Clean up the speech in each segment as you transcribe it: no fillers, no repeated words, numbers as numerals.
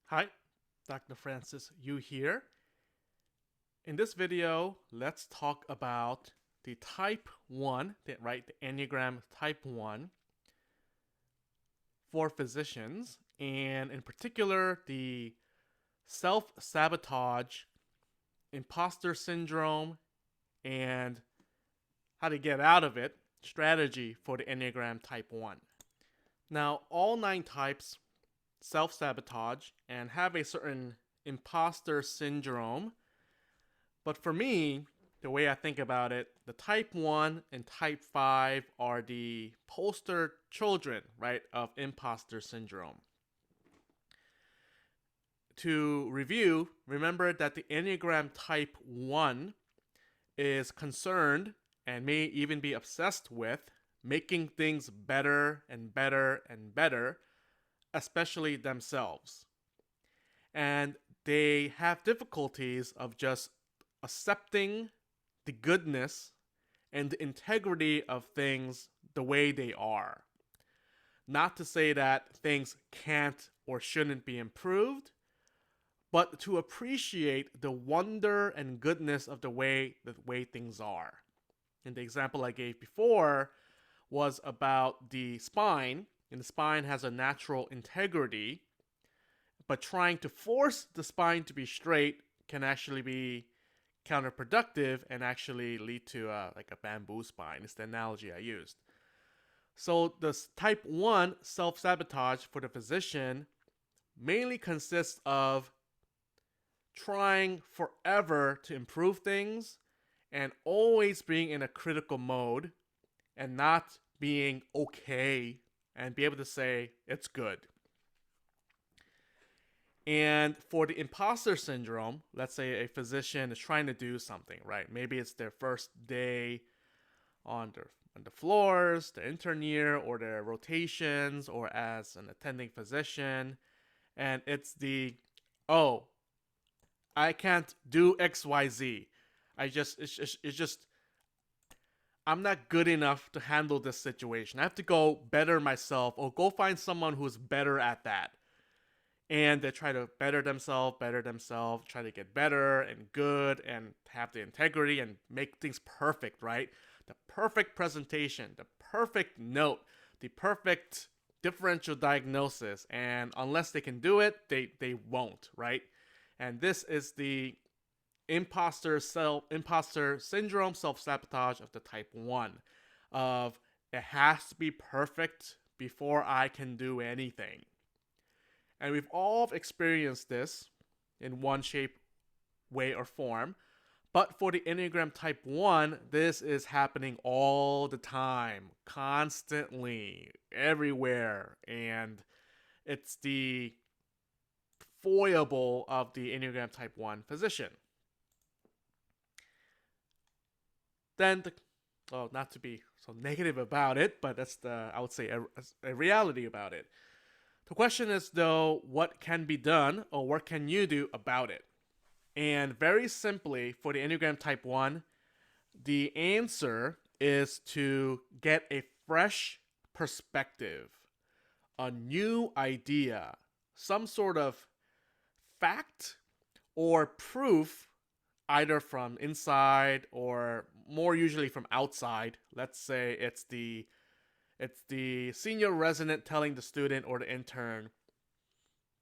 Hi, Dr. Francis Yu here. In this video, let's talk about the type 1, the Enneagram type 1 for physicians, and in particular, the self-sabotage, imposter syndrome, and how to get out of it strategy for the Enneagram type 1. Now, all 9 types self-sabotage and have a certain imposter syndrome. But for me, the way I think about it, the type 1 and type 5 are the poster children, right, of imposter syndrome. To review, remember that the Enneagram type 1 is concerned and may even be obsessed with making things better and better and better, especially themselves. And they have difficulties of just accepting the goodness and the integrity of things the way they are. Not to say that things can't or shouldn't be improved, but to appreciate the wonder and goodness of the way things are. And the example I gave before was about the spine, and the spine has a natural integrity, but trying to force the spine to be straight can actually be counterproductive and actually lead to like a bamboo spine. It's the analogy I used. So the type 1 self-sabotage for the physician mainly consists of trying forever to improve things and always being in a critical mode and not being okay and be able to say it's good. And for the imposter syndrome, let's say a physician is trying to do something, right? Maybe it's their first day on the floors, the intern year, or their rotations, or as an attending physician, and it's oh, I can't do X, Y, Z. It's just I'm not good enough to handle this situation. I have to go better myself, or go find someone who's better at that. And they try to better themselves, try to get better and good and have the integrity and make things perfect, right? The perfect presentation, the perfect note, the perfect differential diagnosis. And unless they can do it, they won't, right? And this is the imposter syndrome, self-sabotage of the type 1 of it has to be perfect before I can do anything. And we've all experienced this in one shape, way, or form. But for the Enneagram Type 1, this is happening all the time, constantly, everywhere. And it's the foible of the Enneagram Type 1 physician. Then, not to be so negative about it, but that's I would say, a reality about it. The question is, though, what can be done or what can you do about it? And very simply, for the Enneagram Type 1, the answer is to get a fresh perspective, a new idea, some sort of fact or proof, either from inside or more usually from outside. Let's say it's the senior resident telling the student or the intern,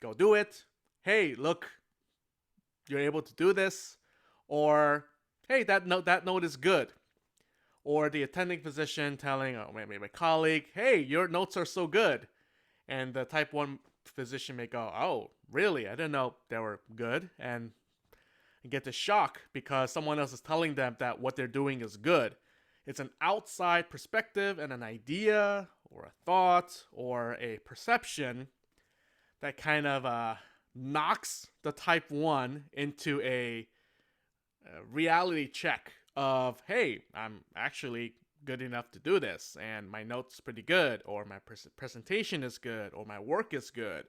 go do it. Hey, look, you're able to do this. Or, hey, that note is good. Or the attending physician telling, maybe my colleague, hey, your notes are so good. And the type 1 physician may go, oh, really? I didn't know they were good. And get the shock because someone else is telling them that what they're doing is good. It's an outside perspective and an idea or a thought or a perception that kind of knocks the type 1 into a reality check of, hey, I'm actually good enough to do this, and my notes pretty good, or my presentation is good, or my work is good.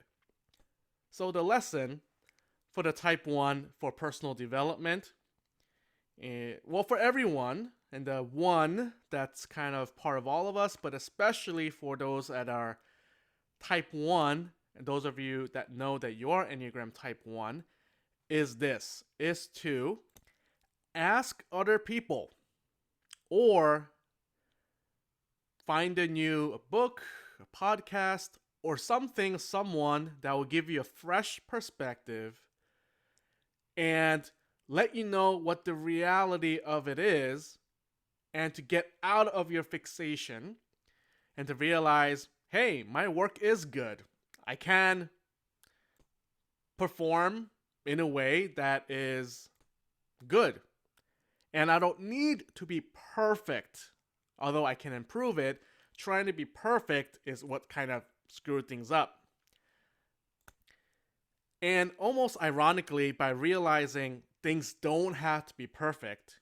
So the lesson for the type 1 for personal development, well, for everyone, and the one that's kind of part of all of us, but especially for those that are type 1 and those of you that know that you're Enneagram type 1, is to ask other people or find a new book, a podcast, or someone that will give you a fresh perspective and let you know what the reality of it is, and to get out of your fixation and to realize, hey, my work is good. I can perform in a way that is good. And I don't need to be perfect, although I can improve it. Trying to be perfect is what kind of screwed things up. And almost ironically, by realizing things don't have to be perfect,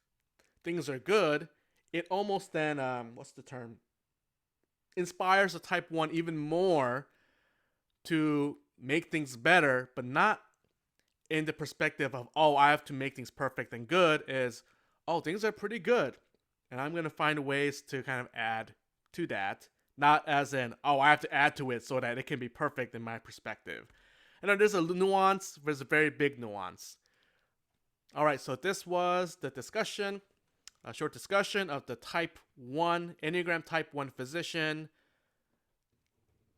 things are good, it almost then, inspires a type 1 even more to make things better, but not in the perspective of, oh, I have to make things perfect and good, is, oh, things are pretty good, and I'm going to find ways to kind of add to that, not as in, oh, I have to add to it so that it can be perfect in my perspective. And there's a nuance, there's a very big nuance. All right, so this was the discussion, a short discussion of the type 1, Enneagram type 1 physician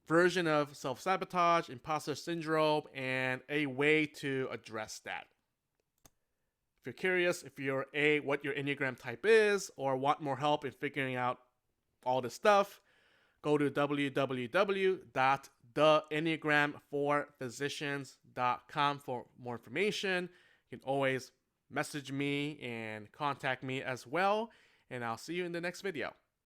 version of self-sabotage, imposter syndrome, and a way to address that. If you're curious what your Enneagram type is, or want more help in figuring out all this stuff, go to www.theenneagramforphysicians.com for more information. You can always message me and contact me as well, and I'll see you in the next video.